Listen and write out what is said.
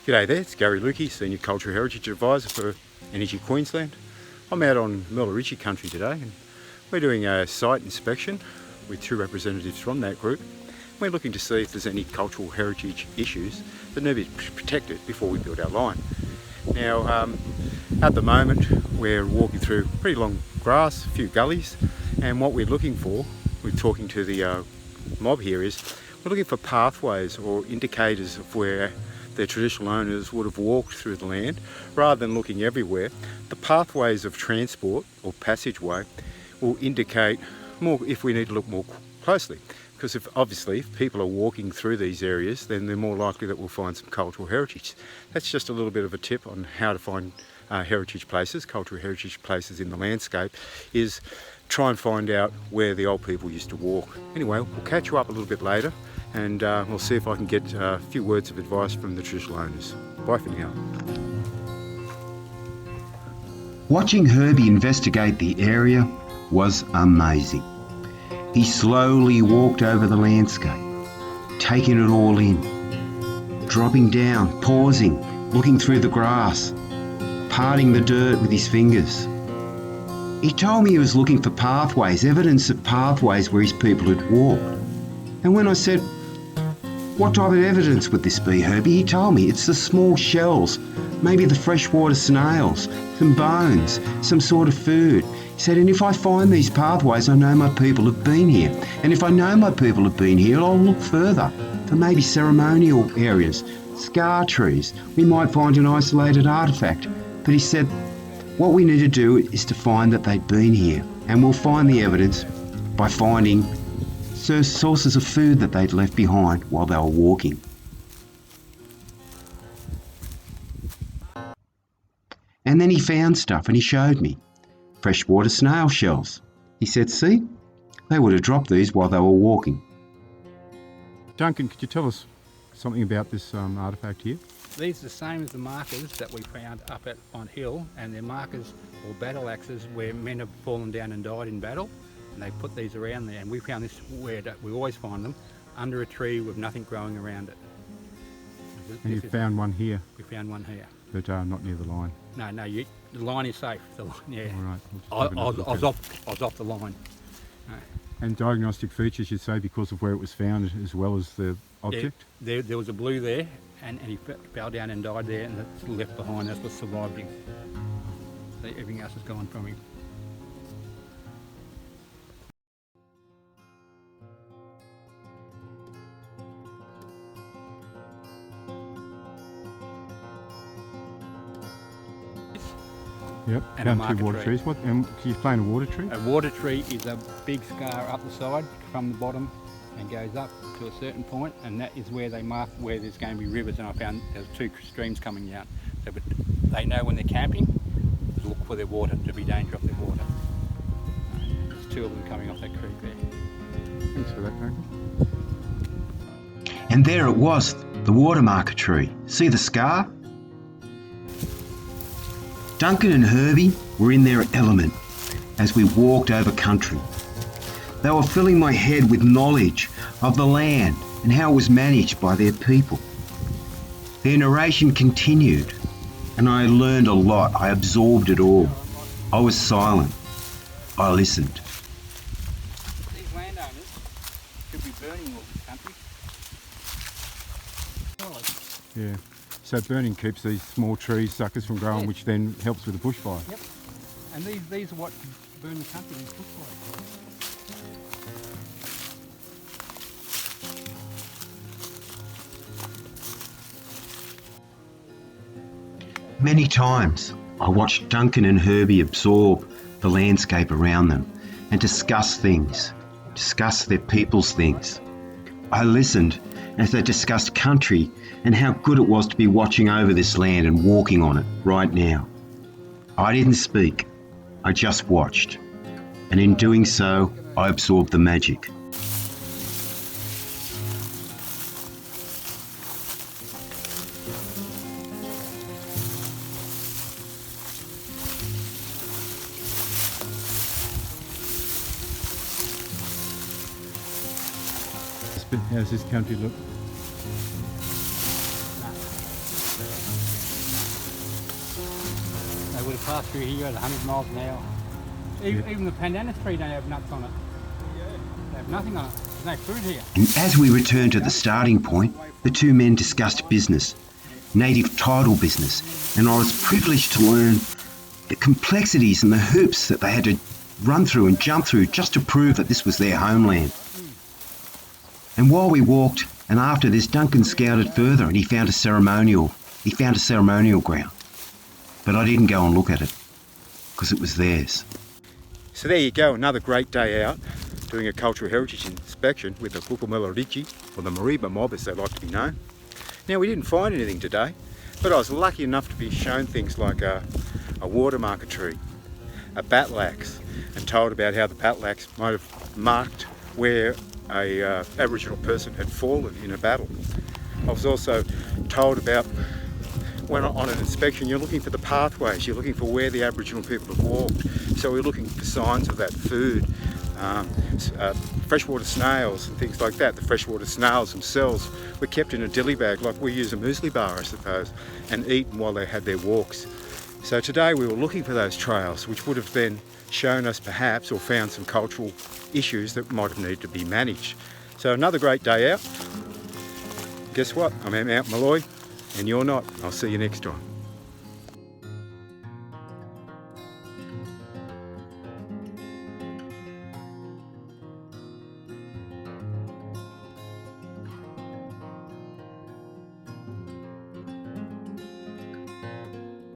G'day there, it's Gary Lukey, Senior Cultural Heritage Advisor for Energy Queensland. I'm out on Murliridgi country today and we're doing a site inspection with two representatives from that group. We're looking to see if there's any cultural heritage issues that need to be protected before we build our line. Now, at the moment we're walking through pretty long grass, a few gullies, and what we're looking for, we're talking to the mob here, is we're looking for pathways or indicators of where the traditional owners would have walked through the land. Rather than looking everywhere, the pathways of transport or passageway will indicate more if we need to look more closely. Because obviously if people are walking through these areas, then they're more likely that we'll find some cultural heritage. That's just a little bit of a tip on how to find heritage places, cultural heritage places in the landscape, is try and find out where the old people used to walk. Anyway, we'll catch you up a little bit later and we'll see if I can get a few words of advice from the traditional owners. Bye for now. Watching Herbie investigate the area was amazing. He slowly walked over the landscape, taking it all in, dropping down, pausing, looking through the grass, parting the dirt with his fingers. He told me he was looking for pathways, evidence of pathways where his people had walked. And when I said, "What type of evidence would this be, Herbie?" he told me it's the small shells, maybe the freshwater snails, some bones, some sort of food. He said, and if I find these pathways, I know my people have been here. And if I know my people have been here, I'll look further for maybe ceremonial areas, scar trees. We might find an isolated artefact. But he said, what we need to do is to find that they've been here. And we'll find the evidence by finding sources of food that they'd left behind while they were walking. And then he found stuff and he showed me. Freshwater snail shells. He said, see, they would have dropped these while they were walking. Duncan, could you tell us something about this artefact here? These are the same as the markers that we found up on hill, and they're markers or battle axes where men have fallen down and died in battle, and they put these around there. And we found this where we always find them, under a tree with nothing growing around it. And you found one here? We found one here. But not near the line? No, the line is safe. The line, yeah. All right. I was off the line. No. And diagnostic features, you'd say, because of where it was found as well as the object? Yeah, there was a blue there, and he fell down and died there, and that's left behind. That's what survived him. So everything else is gone from him. Yep, and found two water trees. What? And can you explain a water tree? A water tree is a big scar up the side from the bottom and goes up to a certain point, and that is where they mark where there's going to be rivers. And I found there's two streams coming out, so but they know when they're camping to look for their water, to be dangerous of their water. There's two of them coming off that creek there. Thanks for that, Duncan. And there it was, the water marker tree. See the scar? Duncan and Herbie were in their element as we walked over country. They were filling my head with knowledge of the land and how it was managed by their people. Their narration continued, and I learned a lot. I absorbed it all. I was silent. I listened. These landowners could be burning all this country. Yeah. So burning keeps these small trees, suckers, from growing, which then helps with the bushfire. Yep. And these are what burn the country, these bushfires. Many times I watched Duncan and Herbie absorb the landscape around them and discuss things, discuss their people's things. I listened as they discussed country and how good it was to be watching over this land and walking on it right now. I didn't speak, I just watched, and in doing so, I absorbed the magic. How's this country look? pass through here at 100 miles an hour. Even the pandanus tree don't have nuts on it. They have nothing on it. There's no fruit here. And as we returned to the starting point, the two men discussed business, native title business, and I was privileged to learn the complexities and the hoops that they had to run through and jump through just to prove that this was their homeland. And while we walked, and after this, Duncan scouted further and he found a ceremonial ground. But I didn't go and look at it, because it was theirs. So there you go, another great day out doing a cultural heritage inspection with the Murliridgi, or the Mariba mob as they like to be known. Now we didn't find anything today, but I was lucky enough to be shown things like a water marker tree, a batlax, and told about how the batlax might have marked where a Aboriginal person had fallen in a battle. I was also told about when on an inspection you're looking for the pathways, you're looking for where the Aboriginal people have walked. So we're looking for signs of that food, freshwater snails and things like that. The freshwater snails themselves were kept in a dilly bag like we use a muesli bar, I suppose, and eaten while they had their walks. So today we were looking for those trails, which would have then shown us perhaps, or found some cultural issues that might have needed to be managed. So another great day out. Guess what? I'm at Mount Malloy and you're not. I'll see you next time.